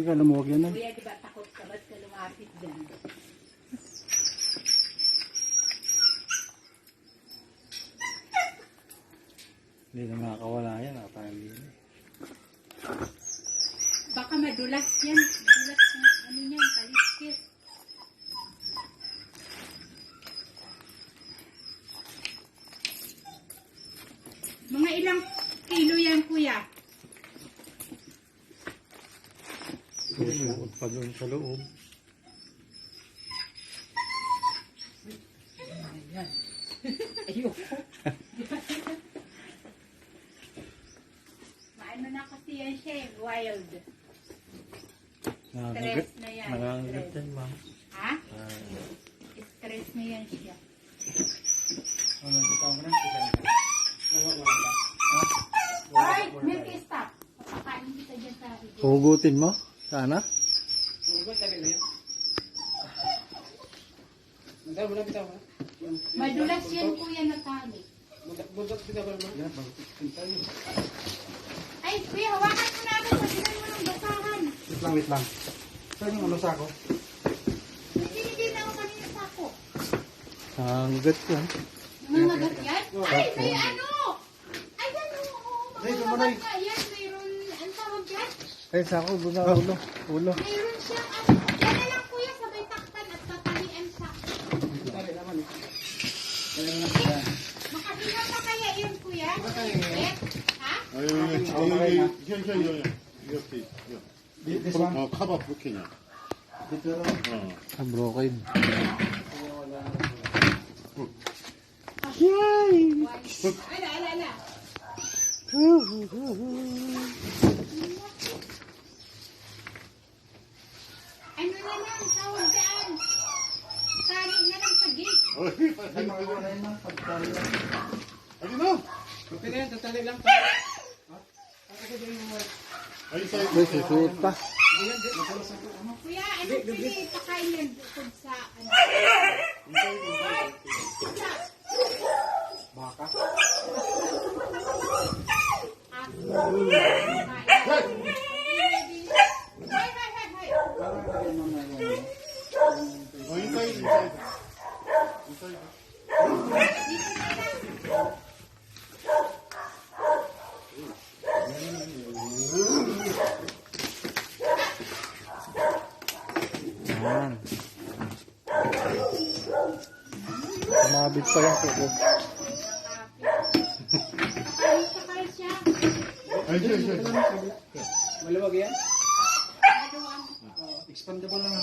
Hindi ka lumuwag yan na. Kuya, di ba takot ka? Ba't ka lumapit dyan? Hindi na makakawala yan. Nakatali yan eh. Baka madulas yan. Madulas ang ano niyan, kaliskis. Mga ilang kilo yan, kuya? Susuot pa doon sa loob. Ayoko. Maano na kasi yan siya eh, wild. Nakakagat. Stress na yan. Nakakagat Stress. yan, ma'am. Ha? Stress na yan siya. Ano, bitaw mo na? Ay, milk stop. Papakain kita dyan sa higo. Hugutin mo? Sana? Madulas yan, kuya, na tali. Ay, kuya, hawakan mo na ako. Pagkinan mo ng basahan. Wait lang. Saan yung ano sa ako? Hindi na ako kanina sa ako. Nakakagat yan. Nangangagat yan? Ay, may ano! Ayan, oo. Ay, Mga tumalay. labat nga yan. Mayroon, ang tawag yan? Ay, sako, doon na ulo. Ulo. Mayroon siyang ano. Yan na lang, kuya, sabay taktan at tatalian sa... Dali naman eh. Makahinga pa kaya yun, kuya? Eh? Ha? This one? 커버 부킹이야. Dito lang. Ah, broken. Ala, ala, ala. Ano na lang, tawag daan. Tari na lang sa gate. Ay, makawala yun lang. Pagtali lang. 어디 너? Okay na yan, tatali lang. 어디 있어? Ay, susuot pa. Kuya, ano pwede pakain yan bukod sa ano? Baka. 인사이드, 인사이드. 인사이드. Yan. Sumabit pa yung kuko. Pakain siya. 아니, 저. Maluwag yan? Maluwang. Expandable lang